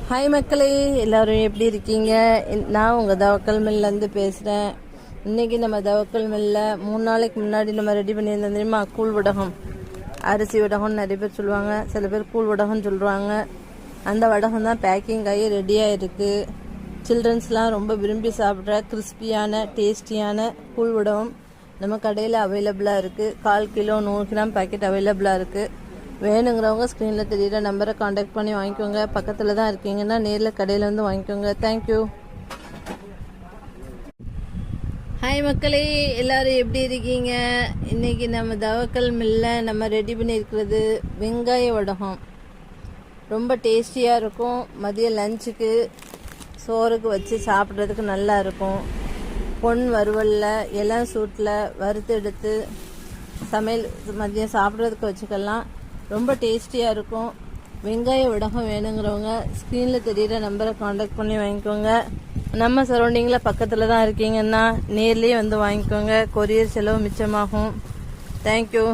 Hi மக்களே, எல்லோரும் எப்படி இருக்கீங்க? நான் உங்கள் தவக்கல் மில்லேருந்து பேசுகிறேன். இன்றைக்கி நம்ம தவக்கல் மில்லில் 3 நாளைக்கு முன்னாடி நம்ம ரெடி பண்ணியிருந்தோம் தெரியுமா? கூழ் வடகம், அரிசி வடகம்னு நிறைய பேர் சொல்லுவாங்க, சில பேர் கூழ் வடகம்னு சொல்லுவாங்க. அந்த வடகம் தான் பேக்கிங் ஆகி ரெடியாக இருக்குது. சில்ட்ரன்ஸ்லாம் ரொம்ப விரும்பி சாப்பிட்ற கிறிஸ்பியான டேஸ்டியான கூழ் வடகம் நம்ம கடையில் அவைலபிளாக இருக்குது. 1/4 கிலோ 100 கிராம் பேக்கெட் அவைலபிளாக இருக்குது. வேணுங்கிறவங்க ஸ்க்ரீனில் தெரியுற நம்பரை காண்டாக்ட் பண்ணி வாங்கிக்கோங்க. பக்கத்தில் தான் இருக்கீங்கன்னா நேரில் கடையில் வந்து வாங்கிக்கோங்க. தேங்க்யூ. ஹாய் மக்களே, எல்லோரும் எப்படி இருக்கீங்க? இன்றைக்கி நம்ம தவக்கல் மில்லில் நம்ம ரெடி பண்ணியிருக்கிறது வெங்காய வடகம். ரொம்ப டேஸ்டியாக இருக்கும். மதிய லஞ்சுக்கு சோறுக்கு வச்சு சாப்பிட்றதுக்கு நல்லா இருக்கும். பொன் வறுவலில் இளம் சூட்டில் வறுத்து எடுத்து சமையல் மதியம் சாப்பிட்றதுக்கு வச்சுக்கலாம். ரொம்ப டேஸ்டியாக இருக்கும். வெங்காய வடகம் வேணுங்கிறவங்க ஸ்க்ரீனில் தெரிகிற நம்பரை காண்டாக்ட் பண்ணி வாங்கிக்கோங்க. நம்ம சரௌண்டிங்கில் பக்கத்தில் தான் இருக்கீங்கன்னா நேர்லேயே வந்து வாங்கிக்கோங்க. கொரியர் செலவு மிச்சமாகும். தேங்க்யூ.